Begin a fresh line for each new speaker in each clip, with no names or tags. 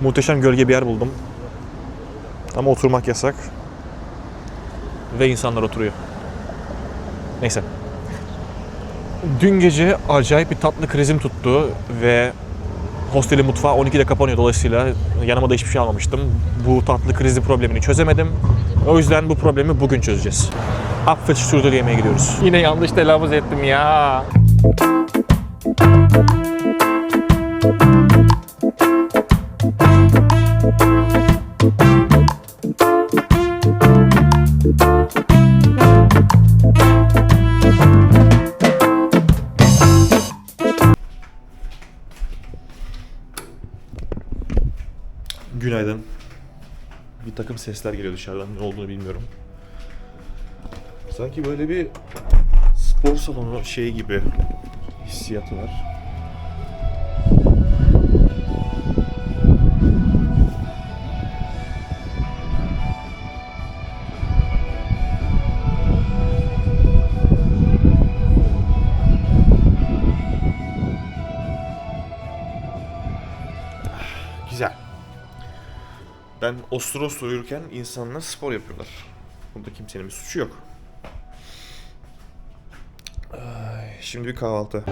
muhteşem gölge bir yer buldum. Ama oturmak yasak. Ve insanlar oturuyor. Neyse. Dün gece acayip bir tatlı krizim tuttu ve hostelin mutfağı 12'de kapanıyor. Dolayısıyla yanıma da hiçbir şey almamıştım. Bu tatlı krizi problemini çözemedim. O yüzden bu problemi bugün çözeceğiz. Apfelstrudel yemeye gidiyoruz. Yine yanlış telaffuz ettim ya. Günaydın. Bir takım sesler geliyor dışarıdan. Ne olduğunu bilmiyorum. Sanki böyle bir spor salonu şeyi gibi hissiyatı var. Güzel. Ben ostro uyurken insanlar spor yapıyorlar. Burada kimsenin bir suçu yok. Şimdi bir kahvaltı.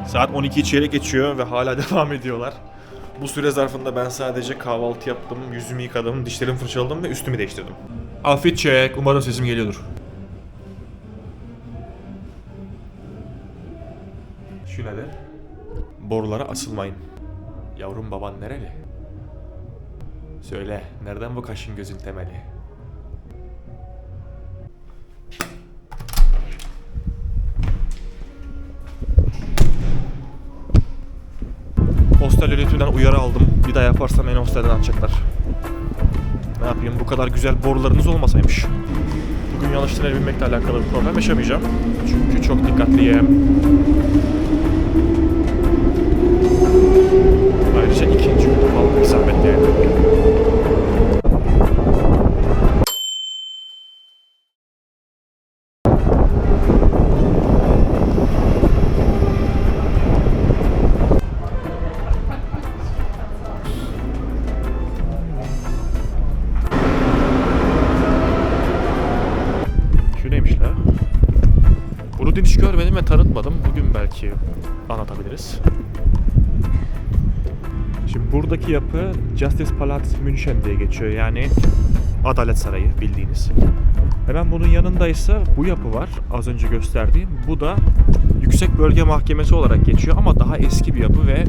Saat 12'yi çeyrek geçiyor ve hala devam ediyorlar. Bu süre zarfında ben sadece kahvaltı yaptım, yüzümü yıkadım, dişlerimi fırçaladım ve üstümü değiştirdim. Afiyet check. Umarım sesim geliyordur. Şu nedir? Borulara asılmayın. Yavrum baban nereli? Söyle, nereden bu kaşın gözün temeli? Hostel yönetiminden uyarı aldım. Bir daha yaparsam beni hostelden atacaklar. Ne yapayım, bu kadar güzel borularınız olmasaymış. Bugün yanlış trene binmekle alakalı bir problem yaşamayacağım. Çünkü çok dikkatliyim. Ayrıca ikinci gün falan isabetli yani. Şu neymiş la? Bunu dün hiç görmedim ve tanıtmadım. Bugün belki anlatabiliriz. Şimdi buradaki yapı Justice Palast München diye geçiyor. Yani Adalet Sarayı bildiğiniz. Hemen bunun yanındaysa bu yapı var. Az önce gösterdiğim. Bu da Yüksek Bölge Mahkemesi olarak geçiyor ama daha eski bir yapı ve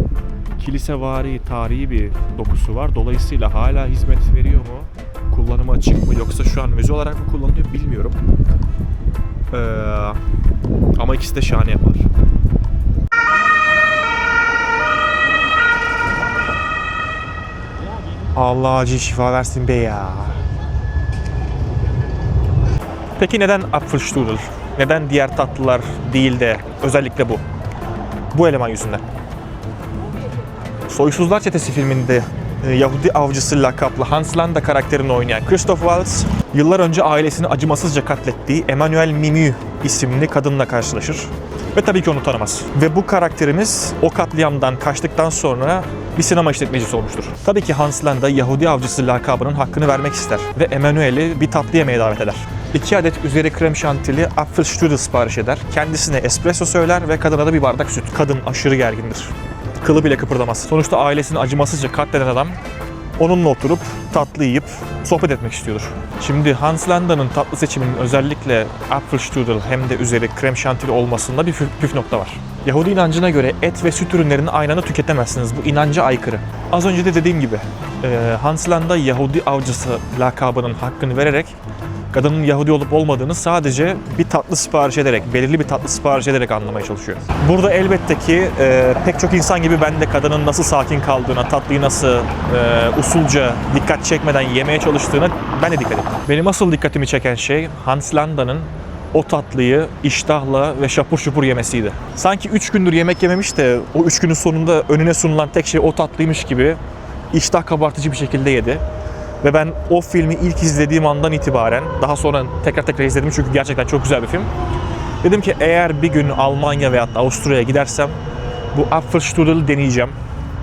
kilisevari, tarihi bir dokusu var. Dolayısıyla hala hizmet veriyor mu? Kullanıma açık mı? Yoksa şu an müze olarak mı kullanılıyor bilmiyorum. Ama ikisi de şahane yapılar. Allah acil şifa versin be ya. Peki neden Apfelstrudel? Neden diğer tatlılar değil de özellikle bu? Bu eleman yüzünden. Soysuzlar Çetesi filminde Yahudi avcısı lakaplı Hans Landa karakterini oynayan Christoph Waltz, yıllar önce ailesini acımasızca katlettiği Emmanuel Mimieux isimli kadınla karşılaşır. Ve tabii ki onu tanımaz. Ve bu karakterimiz o katliamdan kaçtıktan sonra bir sinema işletmecisi olmuştur. Tabii ki Hans Landa Yahudi avcısı lakabının hakkını vermek ister ve Emmanuel'i bir tatlı yemeğe davet eder. 2 adet üzeri krem şantili Apfelstrudel sipariş eder. Kendisine espresso söyler ve kadına da bir bardak süt. Kadın aşırı gergindir. Kılı bile kıpırdamaz. Sonuçta ailesini acımasızca katleden adam onunla oturup tatlı yiyip sohbet etmek istiyordur. Şimdi Hans Landa'nın tatlı seçiminin özellikle Apfelstrudel hem de üzeri krem şantili olmasında bir püf nokta var. Yahudi inancına göre et ve süt ürünlerini aynı anda tüketemezsiniz. Bu inanca aykırı. Az önce de dediğim gibi Hans Landa Yahudi avcısı lakabının hakkını vererek kadının Yahudi olup olmadığını sadece bir tatlı sipariş ederek, belirli bir tatlı sipariş ederek anlamaya çalışıyor. Burada elbette ki pek çok insan gibi ben de kadının nasıl sakin kaldığına, tatlıyı nasıl usulca dikkat çekmeden yemeye çalıştığına ben de dikkat ettim. Benim asıl dikkatimi çeken şey Hans Landa'nın o tatlıyı iştahla ve şapur şupur yemesiydi. Sanki 3 gündür yemek yememiş de o 3 günün sonunda önüne sunulan tek şey o tatlıymış gibi iştah kabartıcı bir şekilde yedi. Ve ben o filmi ilk izlediğim andan itibaren, daha sonra tekrar izledim çünkü gerçekten çok güzel bir film. Dedim ki eğer bir gün Almanya veyahut da Avusturya'ya gidersem Bu Apfelstrudel'i deneyeceğim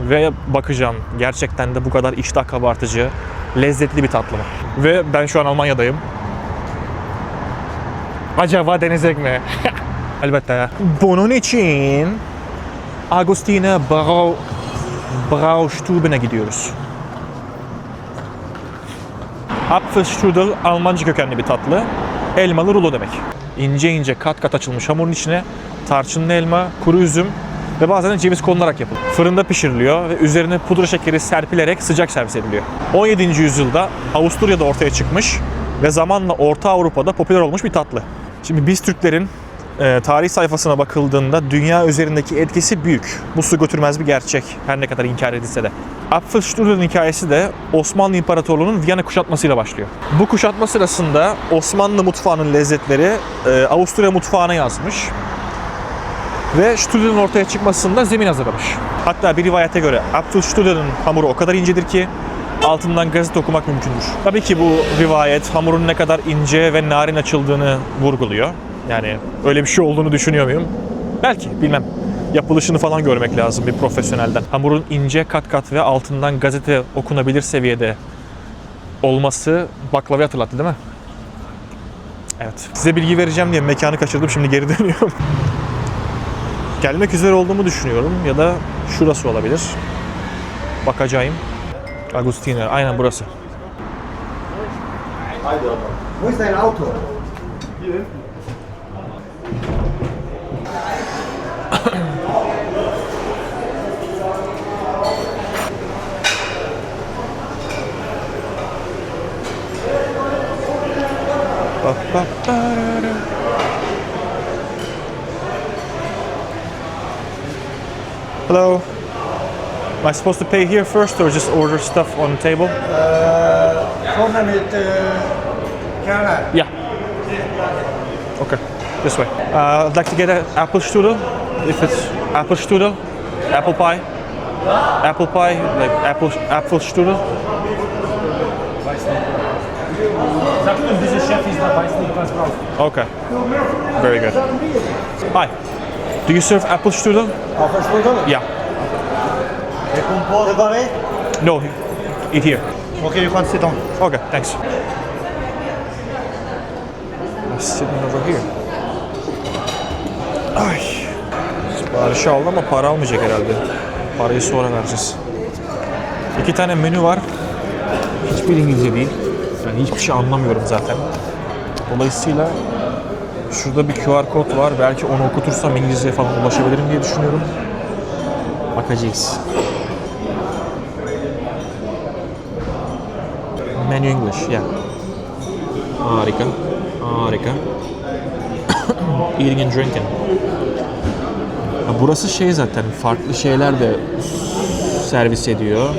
ve bakacağım gerçekten de bu kadar iştah kabartıcı, lezzetli bir tatlı mı? Ve ben şu an Almanya'dayım. Acaba deneyecek mi? Elbette. Bunun için Augustiner Braustuben'e gidiyoruz. Apfelstrudel Almanca kökenli bir tatlı. Elmalı rulo demek. İnce ince kat kat açılmış hamurun içine tarçınlı elma, kuru üzüm ve bazen de ceviz konularak yapılır. Fırında pişiriliyor ve üzerine pudra şekeri serpilerek sıcak servis ediliyor. 17. yüzyılda Avusturya'da ortaya çıkmış ve zamanla Orta Avrupa'da popüler olmuş bir tatlı. Şimdi biz Türklerin tarih sayfasına bakıldığında dünya üzerindeki etkisi büyük. Bu su götürmez bir gerçek, her ne kadar inkar edilse de. Apfelstrudel'in hikayesi de Osmanlı İmparatorluğu'nun Viyana kuşatmasıyla başlıyor. Bu kuşatma sırasında Osmanlı mutfağının lezzetleri Avusturya mutfağına yazmış ve strudel'in ortaya çıkmasında zemin hazırlamış. Hatta bir rivayete göre Apfelstrudel'in hamuru o kadar incedir ki altından gazete okumak mümkündür. Tabii ki bu rivayet hamurun ne kadar ince ve narin açıldığını vurguluyor. Yani öyle bir şey olduğunu düşünüyor muyum? Belki, bilmem. Yapılışını falan görmek lazım bir profesyonelden. Hamurun ince kat kat ve altından gazete okunabilir seviyede olması baklavayı hatırlattı değil mi? Evet. Size bilgi vereceğim diye mekanı kaçırdım, şimdi geri dönüyorum. Gelmek üzere olduğumu düşünüyorum ya da şurası olabilir. Bakacağım. Augustiner, aynen burası.
Wo ist dein Auto?
Hello. Am I supposed to pay here first or just order stuff on the table?
Vorne mit Kerner.
Yeah. Okay, this way. I'd like to get an apple strudel, if it's apple strudel, apple pie, like apple strudel.
Sag nur, dieser Chef ist da, weiß nicht, was braucht.
Okay, very good. Hi, do you serve apple strudel?
Apfelstrudel?
Yeah.
Et pour préparer?
No, eat here.
Okay, you can sit down.
Okay, thanks. I'm sitting over here. Ay. Siparişi aldı ama para almayacak herhalde. Parayı sonra vereceğiz. 2 tane menü var. Hiçbir İngilizce değil. Yani hiçbir şey anlamıyorum zaten. Dolayısıyla şurada bir QR kod var. Belki onu okutursam İngilizceye falan ulaşabilirim diye düşünüyorum. Bakacağız. Menu English, yeah. Harika, harika. Eating and drinking. Burası şey zaten, farklı şeyler de servis ediyor.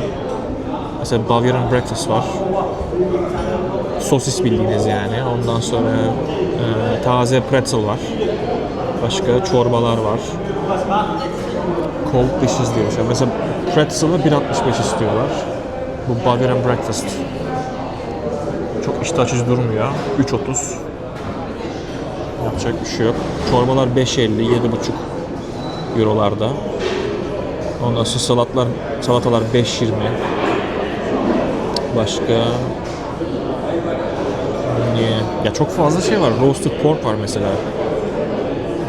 Mesela Bavarian Breakfast var. Sosis bildiğiniz yani. Ondan sonra taze pretzel var. Başka çorbalar var. Cold dishes diyor. Mesela pretzel'ı 1.65 istiyorlar. Bu Bavarian Breakfast. Çok iştah açıcı durmuyor. 3.30. Yapacak bir şey yok. Çorbalar 5.50, 7.5 eurolarda. Ondan sonra salatalar 5.20. Başka ya çok fazla şey var. Roasted pork var mesela.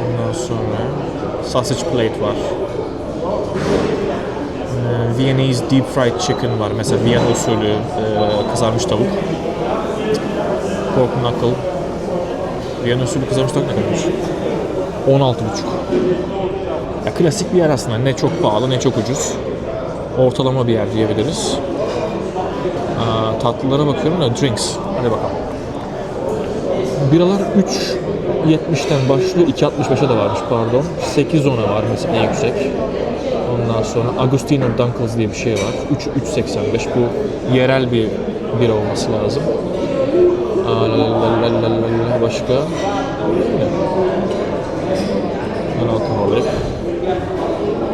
Ondan sonra sausage plate var. Viennese deep fried chicken var. Mesela Viyana usulü kızarmış tavuk. Pork knuckle. Viyana usulü kızarmış tavuk ne kadarmış? 16,5. Ya klasik bir yer aslında. Ne çok pahalı ne çok ucuz. Ortalama bir yer diyebiliriz. Tatlılara bakıyorum da drinks. Hadi bakalım. Biralar 3.70'ten başlıyor. 2.65'e de varmış pardon. 8.10'a var mesela en yüksek. Ondan sonra Augustiner Dunkels diye bir şey var. 3.85. Bu yerel bir bira olması lazım. Başka alkoholik.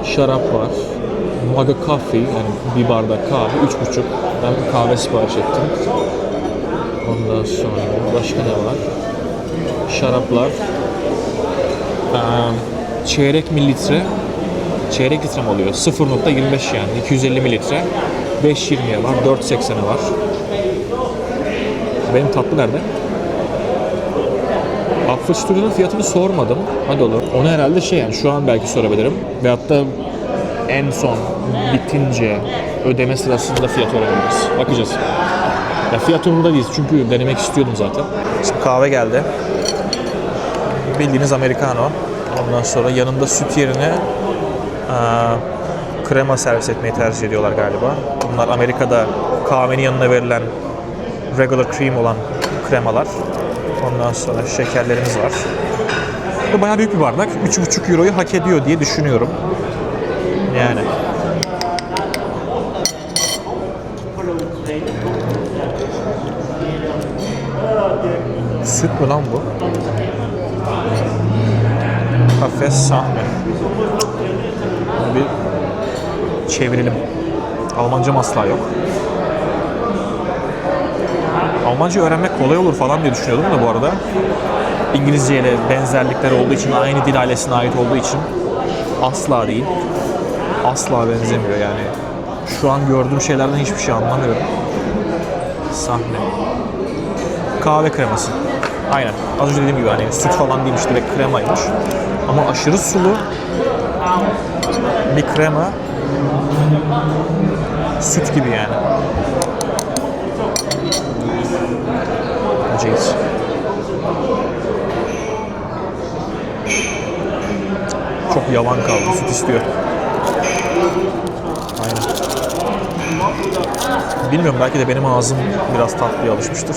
Şarap var. Maga Coffee, yani bir bardak kahve, 3.5. Ben kahve sipariş ettim. Ondan sonra başka ne var? Şaraplar. Çeyrek mililitre Çeyrek litre mi oluyor? 0.25 yani. 250 mililitre. 5.20'ye var. 4.80'e var. Benim tatlı nerede? Apfelstrudel fiyatını sormadım. Hadi olur. Onu herhalde yani şu an belki sorabilirim. Veyahut da en son bitince ödeme sırasında fiyat öğreniriz. Bakacağız. Ya fiyat umurunda değiliz çünkü denemek istiyordum zaten. Şimdi kahve geldi. Bildiğiniz americano. Ondan sonra yanında süt yerine krema servis etmeyi tercih ediyorlar galiba. Bunlar Amerika'da kahvenin yanına verilen regular cream olan kremalar. Ondan sonra şekerlerimiz var. Bu bayağı büyük bir bardak. 3,5 euroyu hak ediyor diye düşünüyorum. Yani. Süt mü lan bu? Kafe sahne. Bunu bir çevirelim. Almancam asla yok. Almanca öğrenmek kolay olur falan diye düşünüyordum da bu arada. İngilizce ile benzerlikler olduğu için, aynı dil ailesine ait olduğu için asla değil. Asla benzemiyor yani. Şu an gördüğüm şeylerden hiçbir şey anlamıyorum. Sahne. Kahve kreması. Aynen. Az önce dediğim gibi hani süt falan değilmiş, direkt kremaymış. Ama aşırı sulu bir krema. Süt gibi yani. Acayip. Çok yavan kaldı. Süt istiyor. Aynen. Bilmiyorum, belki de benim ağzım biraz tatlıya alışmıştır.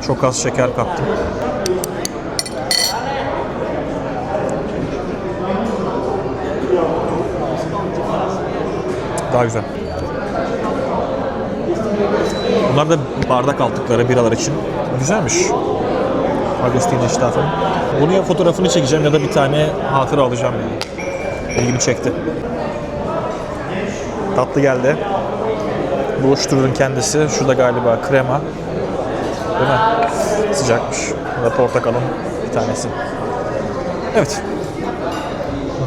Çok az şeker kattım. Daha güzel. Bunlar da bardak aldıkları biralar için. Güzelmiş. Agostino Stefan. Bunu ya fotoğrafını çekeceğim ya da bir tane hatıra alacağım yani. İlgimi çekti. Tatlı geldi. Buluştururun kendisi. Şurada galiba krema. Değil mi? Sıcakmış. Burada portakalın bir tanesi. Evet.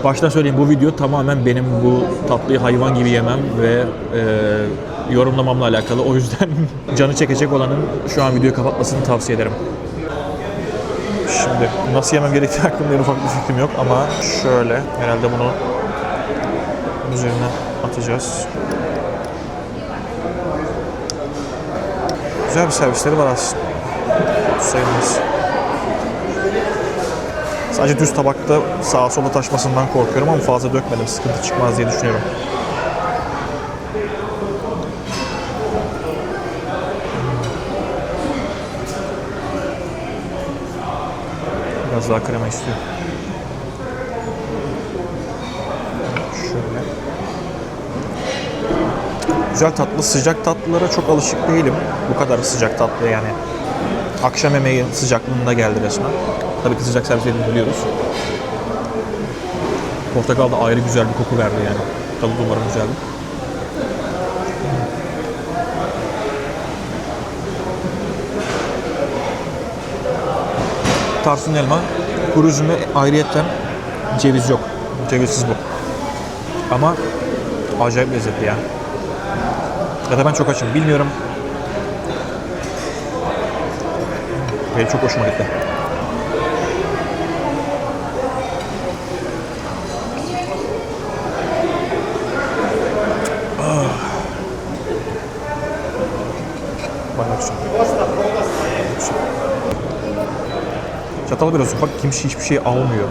Baştan söyleyeyim, bu video tamamen benim bu tatlıyı hayvan gibi yemem ve yorumlamamla alakalı. O yüzden canı çekecek olanın şu an videoyu kapatmasını tavsiye ederim. Şimdi nasıl yemem gerektiği hakkında en ufak bir fikrim yok ama şöyle herhalde bunu üzerine atacağız. Güzel bir servisleri var aslında. Sayılmaz. Sadece düz tabakta sağa sola taşmasından korkuyorum ama fazla dökmedim, sıkıntı çıkmaz diye düşünüyorum. Biraz daha krema istiyor. Şöyle. Güzel tatlı, sıcak tatlılara çok alışık değilim. Bu kadar sıcak tatlı yani. Akşam yemeği sıcaklığında geldi resmen. Tabii ki sıcak servis edildiğini biliyoruz. Portakal da ayrı güzel bir koku verdi yani. Tadı umarım güzeldi. Tarçın elma, kuru üzümü ayrıyetten ceviz yok. Cevizsiz bu. Ama acayip lezzetli ya. Ya da ben çok açım, bilmiyorum. Benim çok hoşuma gitti. Bayağı güzel. Çatal biraz ufak, kimse hiçbir şey almıyor.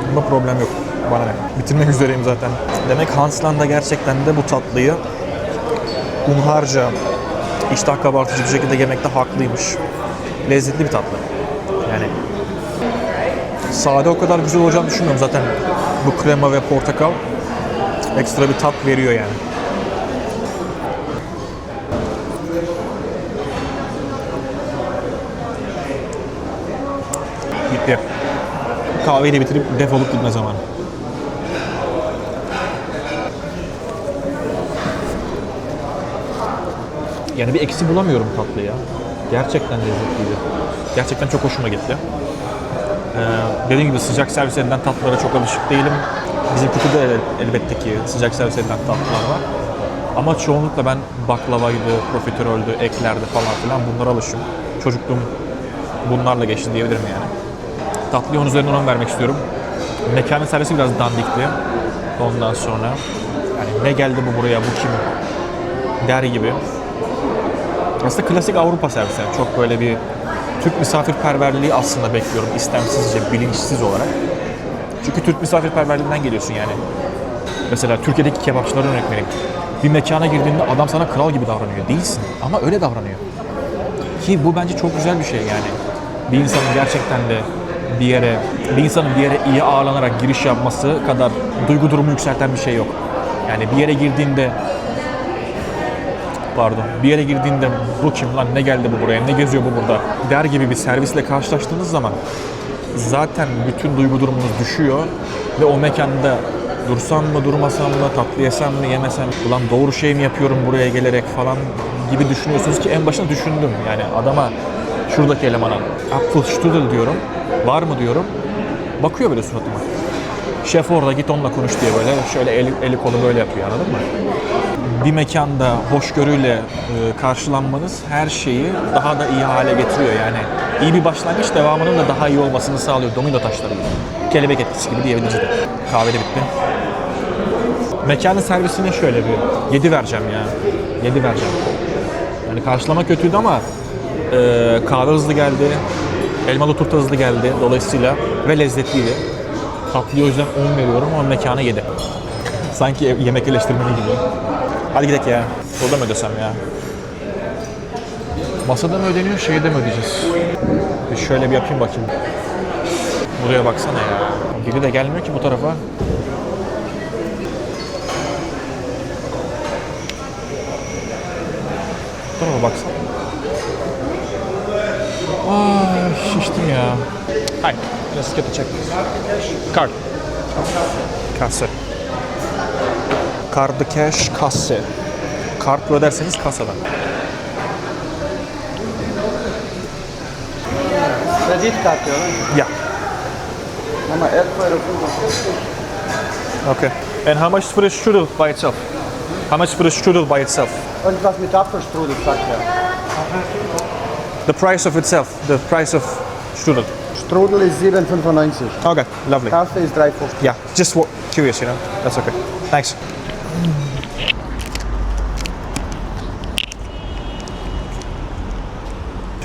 Bunda problem yok. Bana ne? Bitirmek üzereyim zaten. Demek Hansland'da gerçekten de bu tatlıyı hunharca, iştah kabartıcı bir şekilde yemekte haklıymış. Lezzetli bir tatlı. Yani sade o kadar güzel olacağını düşünmüyorum. Zaten bu krema ve portakal ekstra bir tat veriyor yani. Bitti. Kahveyi de bitirip defolup gitme zamanı. Yani bir eksi bulamıyorum tatlıya. Gerçekten lezzetliydi. Gerçekten çok hoşuma gitti. Dediğim gibi sıcak servis edilen tatlılara çok alışık değilim. Bizim kutuda elbette ki sıcak servis edilen tatlılar var. Ama çoğunlukla ben baklavaydı, profiteroldü, eklerdi falan filan bunlara alışım. Çocukluğum bunlarla geçti diyebilirim yani. Tatlıya 10 üzerinden 10 vermek istiyorum. Mekanın servisi biraz dandikti. Ondan sonra yani ne geldi bu buraya, bu kim der gibi. Aslında klasik Avrupa servisi. Yani çok böyle bir Türk misafirperverliği aslında bekliyorum istemsizce, bilinçsiz olarak. Çünkü Türk misafirperverliğinden geliyorsun yani. Mesela Türkiye'deki kebapçılara örnek vereyim. Bir mekana girdiğinde adam sana kral gibi davranıyor. Değilsin ama öyle davranıyor. Ki bu bence çok güzel bir şey yani. Bir insanın gerçekten de bir insanın bir yere iyi ağırlanarak giriş yapması kadar duygu durumu yükselten bir şey yok. Yani bir yere girdiğinde bu kim lan, ne geldi bu buraya, ne geziyor bu burada der gibi bir servisle karşılaştığınız zaman zaten bütün duygu durumunuz düşüyor ve o mekanda dursam mı, durmasam mı, tatlı yesem mi, yemesem mi, ulan doğru şey mi yapıyorum buraya gelerek falan gibi düşünüyorsunuz ki en başında düşündüm. Yani adama, şuradaki elemana Apfelstrudel diyorum, var mı diyorum, bakıyor böyle suratıma. Şef orada, git onunla konuş diye böyle şöyle eli kolu böyle yapıyor, anladın mı? Bir mekanda hoşgörüyle karşılanmanız her şeyi daha da iyi hale getiriyor yani. İyi bir başlangıç devamının da daha iyi olmasını sağlıyor. Domino taşları gibi. Kelebek etkisi gibi diyebiliriz de. Kahve de bitti. Mekanın servisine şöyle bir 7 vereceğim ya. 7 vereceğim. Yani karşılama kötüydü ama kahve hızlı geldi. Elmalı turta hızlı geldi dolayısıyla ve lezzetliydi. Tatlıya o yüzden 10 veriyorum ama mekana 7. Sanki yemek eleştirmeni gibi. Hadi gidelim ya. Burada mı ödesem ya? Masada mı ödeniyor, şeyde mi ödeyeceğiz? Şöyle bir yapayım bakayım. Buraya baksana ya. Biri de gelmiyor ki bu tarafa. Bu tarafa baksana. Şiştim ya. Hi, let's get the check. Card. Kasa. Card cash kasse. Kartla öderseniz kasadan.
Kreditkart diyorlar.
Yeah.
Ama €11.
Okay. And how much for the strudel by itself? How much for the strudel by itself?
Und was mit Apfelstrudel, sagt er.
The price of itself. The price of strudel.
Strudel ist 7,95.
Okay, lovely.
Kaffee ist 3,50.
Yeah, just curious, you know. That's okay. Thanks.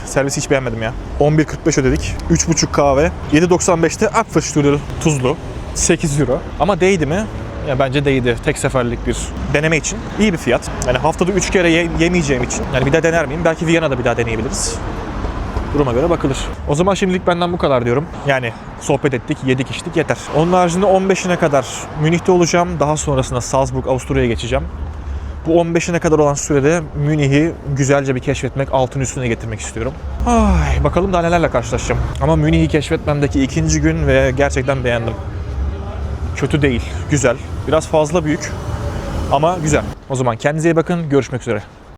Servisi hiç beğenmedim ya. 11.45 ödedik. 3,5 kahve. 7.95'te Apfelstrudel tuzlu. 8 euro. Ama değdi mi? Ya bence değdi. Tek seferlik bir deneme için. İyi bir fiyat. Yani haftada 3 kere yemeyeceğim için. Yani bir daha dener miyim? Belki Viyana'da bir daha deneyebiliriz. Duruma göre bakılır. O zaman şimdilik benden bu kadar diyorum. Yani sohbet ettik, yedik içtik yeter. Onun haricinde 15'ine kadar Münih'te olacağım. Daha sonrasında Salzburg, Avusturya'ya geçeceğim. Bu 15'ine kadar olan sürede Münih'i güzelce bir keşfetmek, altın üstüne getirmek istiyorum. Ay, bakalım daha nelerle karşılaşacağım. Ama Münih'i keşfetmemdeki ikinci gün ve gerçekten beğendim. Kötü değil, güzel. Biraz fazla büyük ama güzel. O zaman kendinize iyi bakın, görüşmek üzere.